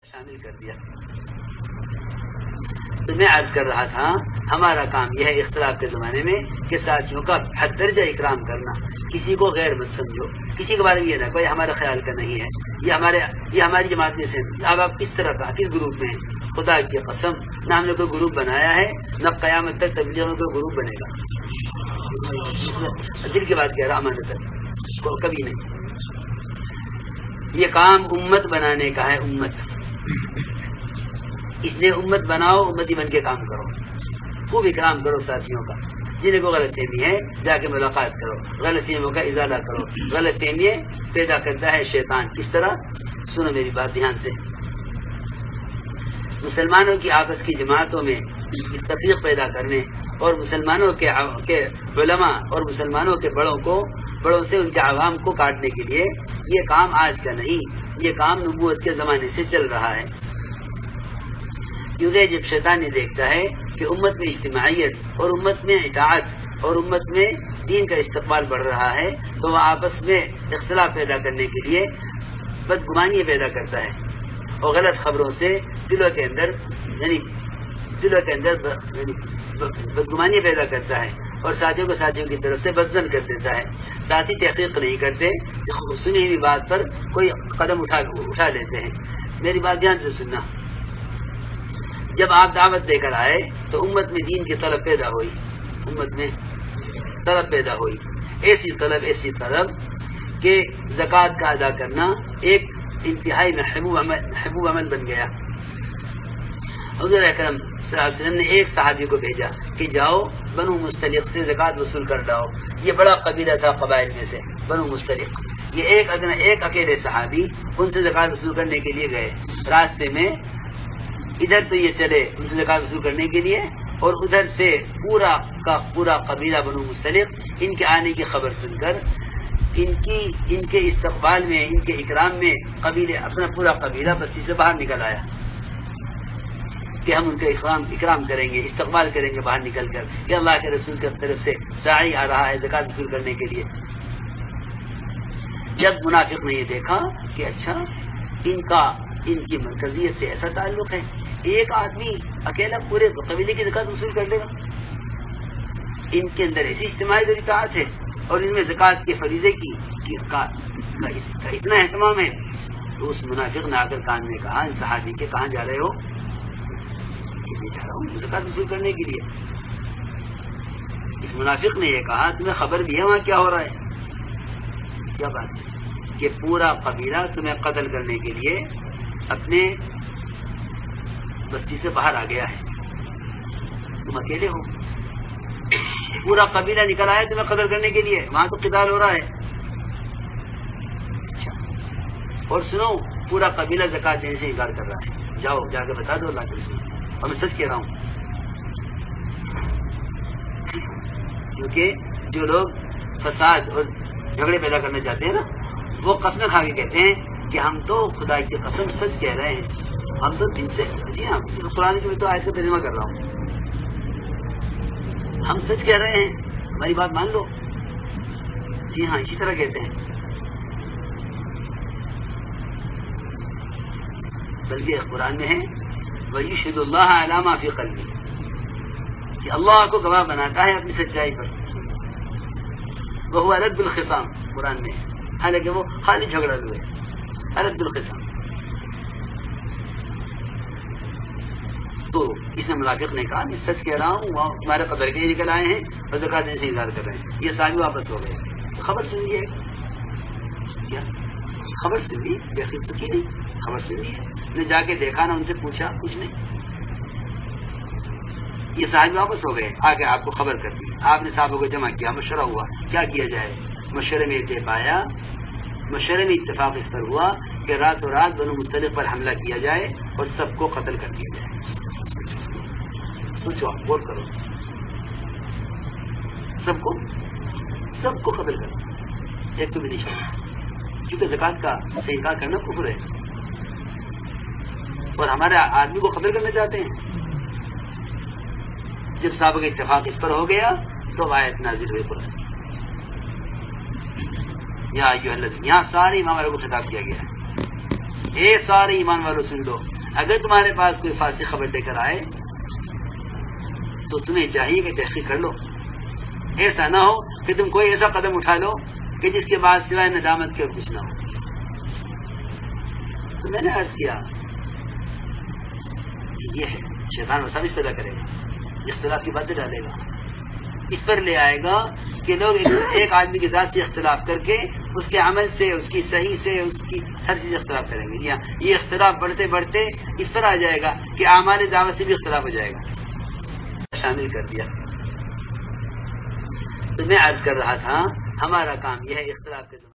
شامل کر دیا۔ تو میں عرض کر رہا تھا ہمارا کام یہ ہے اختلاف کے زمانے میں کہ ساتھیوں کا حد درجہ اکرام کرنا، کسی کو غیر مت سمجھو، کسی کے بارے میں یہ نہ کوئی ہمارے خیال کا نہیں ہے، یہ ہماری جماعت میں سے اب آپ کس طرح کا کس گروپ میں ہیں؟ خدا کی قسم نہ ہم نے کوئی گروپ بنایا ہے، نہ قیامت تک تبلیغ میں کوئی گروپ بنے گا۔ دل کی بات کہہ رہا امانت کبھی نہیں۔ یہ کام امت بنانے کا ہے، امت، اس لیے امت بناؤ، امتی بن کے کام کرو، خوب اکرام کرو ساتھیوں کا۔ جنہیں کو غلط فہمی ہے جا کے ملاقات کرو، غلط فہمیوں کا ازالہ کرو۔ غلط فہمی پیدا کرتا ہے شیطان، کس طرح؟ سنو میری بات دھیان سے۔ مسلمانوں کی آپس کی جماعتوں میں تفریق پیدا کرنے اور مسلمانوں کے علماء اور مسلمانوں کے بڑوں سے ان کے عوام کو کاٹنے کے لیے یہ کام آج کا نہیں، یہ کام نبوت کے زمانے سے چل رہا ہے۔ کیونکہ جب شیطان یہ دیکھتا ہے کہ امت میں اجتماعیت اور امت میں اطاعت اور امت میں دین کا استقبال بڑھ رہا ہے تو وہ آپس میں اختلاف پیدا کرنے کے لیے بدگمانی پیدا کرتا ہے اور غلط خبروں سے دلوں کے اندر بدگمانی پیدا کرتا ہے اور ساتھیوں کو ساتھیوں کی طرف سے بدظن کر دیتا ہے۔ ساتھی تحقیق نہیں کرتے، سنی ہوئی بات پر کوئی قدم اٹھا لیتے ہیں۔ میری بات دھیان سے سننا۔ جب آپ دعوت لے کر آئے تو امت میں دین کی طلب پیدا ہوئی، امت میں طلب پیدا ہوئی، ایسی طلب کہ زکوٰۃ کا ادا کرنا ایک انتہائی محبوب عمل بن گیا۔ حضور اکرم صلی اللہ علیہ وسلم نے ایک صحابی کو بھیجا کہ جاؤ بنو مستلق سے زکوٰۃ وصول کر لاؤ۔ یہ بڑا قبیلہ تھا قبائل میں سے، بنو مستلق۔ یہ ایک اکیلے صحابی ان سے زکوٰۃ وصول کرنے کے لیے گئے۔ راستے میں ادھر تو یہ چلے ان سے زکوٰۃ وصول کرنے کے لیے اور ادھر سے پورا کا پورا قبیلہ بنو مستلق ان کے آنے کی خبر سن کر ان کے استقبال میں، ان کے اکرام میں اپنا پورا قبیلہ بستی سے باہر نکل آیا کہ ہم ان کا اکرام کریں گے، استقبال کریں گے باہر نکل کر کہ اللہ کے رسول کی طرف سے ساعی آ رہا ہے زکوٰۃ وصول کرنے کے لیے۔ جب منافق نے یہ دیکھا کہ اچھا ان کی مرکزیت سے ایسا تعلق ہے، ایک آدمی اکیلا پورے قبیلے کی زکوٰۃ وصول کر لے گا، ان کے اندر ایسی اجتماعی اور اطاعت ہے اور ان میں زکوٰۃ کے فریضے کا اتنا اہتمام ہے۔ تو اس منافق نے آ کر کان میں کہا ان صحابی کے، کہاں جا رہے ہو؟ جا رہا ہوں زکوٰۃ وصول کرنے کے لیے۔ اس منافق نے یہ کہا تمہیں خبر بھی ہے وہاں کیا ہو رہا ہے؟ کیا بات ہے کہ پورا قبیلہ تمہیں قتل کرنے کے لیے اپنے بستی سے باہر آ گیا ہے، تم اکیلے ہو، پورا قبیلہ نکل آیا تمہیں قتل کرنے کے لیے، وہاں تو قتال ہو رہا ہے۔ اچھا، اور سنو پورا قبیلہ زکوٰۃ دینے سے انکار کر رہا ہے، جاؤ جا کے بتا دو اللہ کے رسول، اور میں سچ کہہ رہا ہوں۔ کیونکہ جو لوگ فساد اور جھگڑے پیدا کرنا چاہتے ہیں نا، وہ قسمیں کھا کے کہتے ہیں کہ ہم تو خدا کی قسم سچ کہہ رہے ہیں، ہم تو دل سے، جی ہاں قرآن کی میں تو آیت کا ترجمہ کر رہا ہوں، ہم سچ کہہ رہے ہیں، ہماری بات مان لو۔ جی ہاں اسی طرح کہتے ہیں، بلکہ قرآن میں ہے وَيُشْهِدُ اللَّهَ عَلَى مَا فِي قَلْبِهِ، کہ اللہ کو گواہ بناتا ہے اپنی سچائی پر۔ وَهُوَ أَلَدُّ الْخِصَامِ، قرآن میں ہے، حالانکہ وہ خالی جھگڑا ہوئے، أَلَدُّ الْخِصَامِ۔ تو اس نے منافق نے کہا میں سچ کہہ رہا ہوں، وہ تمہارے قدر کے لیے نکل آئے ہیں اور زکوٰۃ دینے سے انکار کر رہے ہیں۔ یہ صحابی واپس ہو گئے، خبر سن لی ہے کیا؟ خبر سن لی، تحقیق تو کی نہیں، خبر سن لی ہے، نے جا کے دیکھا نہ ان سے پوچھا کچھ نہیں۔ یہ صحابی واپس ہو گئے، آگے آپ کو خبر کر دی، آپ نے صحابوں کو جمع کیا، مشورہ ہوا کیا کیا جائے۔ مشورے میں اتفاق اس پر ہوا کہ راتوں رات بنو مستلق پر حملہ کیا جائے اور سب کو قتل کر دیا جائے۔ سوچو، غور کرو، سب کو قتل کرو، ایک تو بھی نہیں چھوڑا، کیونکہ زکوٰۃ کا سے انکار کرنا کفر ہے اور ہمارے آدمی کو قتل کرنا چاہتے ہیں۔ جب صحابہ کا اتفاق اس پر ہو گیا تو آیت نازل ہوئی قرآن، یا ایھا الذین، یہاں سارے امام والوں کو خطاب کیا گیا ہے اے سارے ایمان والوں سن لو، اگر تمہارے پاس کوئی فاسق خبر لے کر آئے تو تمہیں چاہیے کہ تحقیق کر لو، ایسا نہ ہو کہ تم کوئی ایسا قدم اٹھا لو کہ جس کے بعد سوائے ندامت کے اور کچھ نہ ہو۔ تو میں نے عرض کیا یہ ہے شیطان وساوس پیدا کرے گا، اختلاف کی باتیں ڈالے گا، اس پر لے آئے گا کہ لوگ ایک آدمی کی ذات سے اختلاف کر کے اس کے عمل سے، اس کی صحیح سے، اس کی ہر چیز اختلاف کریں گے۔ یہ اختلاف بڑھتے بڑھتے اس پر آ جائے گا کہ اعمال دعوت سے بھی اختلاف ہو جائے گا، شامل کر دیا۔ تو میں عرض کر رہا تھا ہمارا کام یہ ہے اختلاف کے